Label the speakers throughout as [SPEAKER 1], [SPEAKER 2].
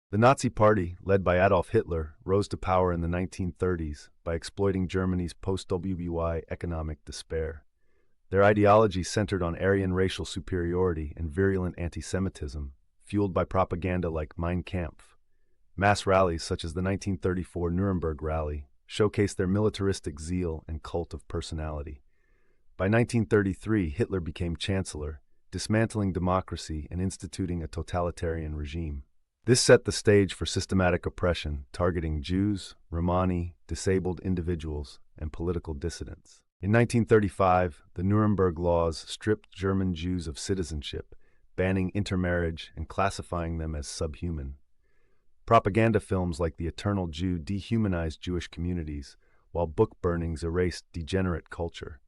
[SPEAKER 1] The Nazi Party, led by Adolf Hitler, rose to power in the 1930s by exploiting Germany's post-WWII economic despair. Their ideology centered on Aryan racial superiority and virulent anti-Semitism, fueled by propaganda like Mein Kampf. Mass rallies such as the 1934 Nuremberg rally showcased their militaristic zeal and cult of personality. By 1933, Hitler became chancellor, dismantling democracy and instituting a totalitarian regime. This set the stage for systematic oppression, targeting Jews, Romani, disabled individuals, and political dissidents. In 1935, the Nuremberg laws stripped German Jews of citizenship, banning intermarriage and classifying them as subhuman. Propaganda films like The Eternal Jew dehumanized Jewish communities, while book burnings erased degenerate culture.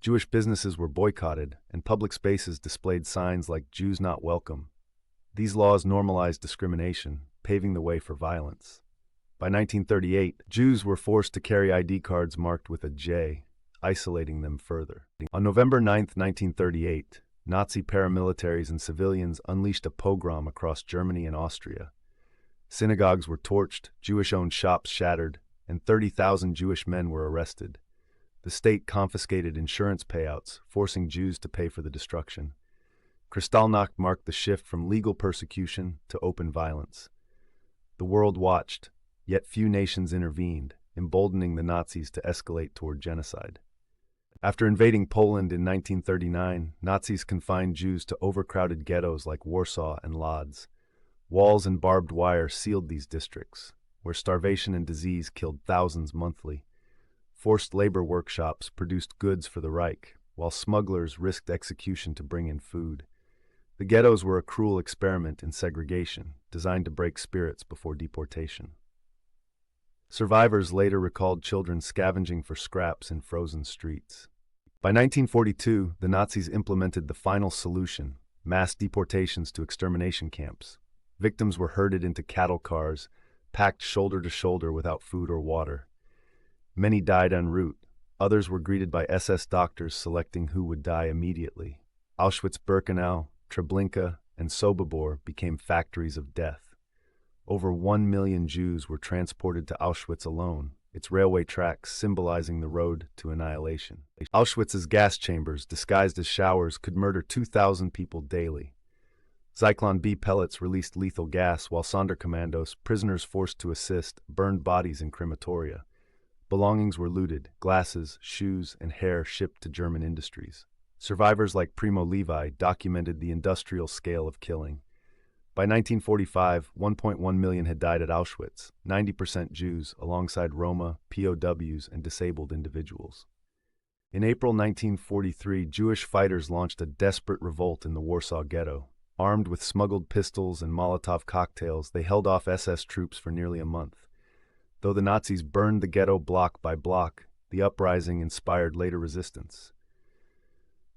[SPEAKER 1] Jewish businesses were boycotted, and public spaces displayed signs like "Jews not welcome." These laws normalized discrimination, paving the way for violence. By 1938, Jews were forced to carry ID cards marked with a J, isolating them further. On November 9, 1938, Nazi paramilitaries and civilians unleashed a pogrom across Germany and Austria. Synagogues were torched, Jewish-owned shops shattered, and 30,000 Jewish men were arrested. The state confiscated insurance payouts, forcing Jews to pay for the destruction. Kristallnacht marked the shift from legal persecution to open violence. The world watched, yet few nations intervened, emboldening the Nazis to escalate toward genocide. After invading Poland in 1939, Nazis confined Jews to overcrowded ghettos like Warsaw and Lodz. Walls and barbed wire sealed these districts, where starvation and disease killed thousands monthly. Forced labor workshops produced goods for the Reich, while smugglers risked execution to bring in food. The ghettos were a cruel experiment in segregation, designed to break spirits before deportation. Survivors later recalled children scavenging for scraps in frozen streets. By 1942, the Nazis implemented the final solution: mass deportations to extermination camps. Victims were herded into cattle cars, packed shoulder to shoulder without food or water. Many died en route. Others were greeted by SS doctors selecting who would die immediately. Auschwitz-Birkenau, Treblinka, and Sobibor became factories of death. Over 1 million Jews were transported to Auschwitz alone, its railway tracks symbolizing the road to annihilation. Auschwitz's gas chambers, disguised as showers, could murder 2,000 people daily. Zyklon B pellets released lethal gas, while Sonderkommandos, prisoners forced to assist, burned bodies in crematoria. Belongings were looted, glasses, shoes, and hair shipped to German industries. Survivors like Primo Levi documented the industrial scale of killing. By 1945, 1.1 million had died at Auschwitz, 90% Jews, alongside Roma, POWs, and disabled individuals. In April 1943, Jewish fighters launched a desperate revolt in the Warsaw Ghetto. Armed with smuggled pistols and Molotov cocktails, they held off SS troops for nearly a month. Though the Nazis burned the ghetto block by block, the uprising inspired later resistance.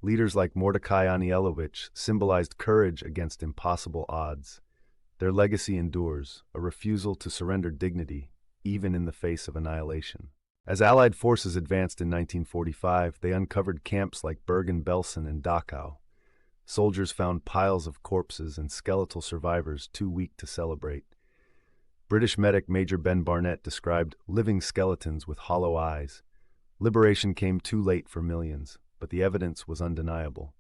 [SPEAKER 1] Leaders like Mordecai Anielewicz symbolized courage against impossible odds. Their legacy endures, a refusal to surrender dignity, even in the face of annihilation. As Allied forces advanced in 1945, they uncovered camps like Bergen-Belsen and Dachau. Soldiers found piles of corpses and skeletal survivors too weak to celebrate. British medic Major Ben Barnett described living skeletons with hollow eyes. Liberation came too late for millions, but the evidence was undeniable.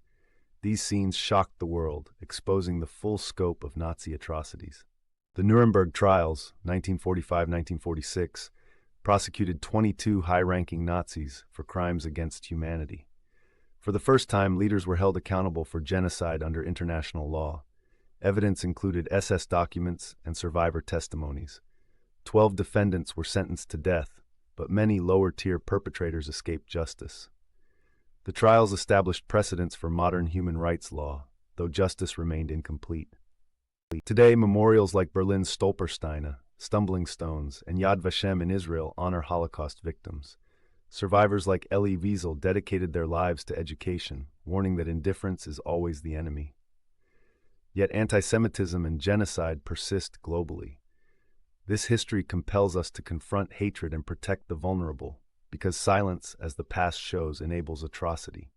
[SPEAKER 1] These scenes shocked the world, exposing the full scope of Nazi atrocities. The Nuremberg trials, 1945-1946, prosecuted 22 high-ranking Nazis for crimes against humanity. For the first time, leaders were held accountable for genocide under international law. Evidence included SS documents and survivor testimonies. 12 defendants were sentenced to death, but many lower-tier perpetrators escaped justice. The trials established precedents for modern human rights law, though justice remained incomplete. Today, memorials like Berlin's Stolpersteine, Stumbling Stones, and Yad Vashem in Israel honor Holocaust victims. Survivors like Elie Wiesel dedicated their lives to education, warning that indifference is always the enemy. Yet anti-Semitism and genocide persist globally. This history compels us to confront hatred and protect the vulnerable, because silence, as the past shows, enables atrocity.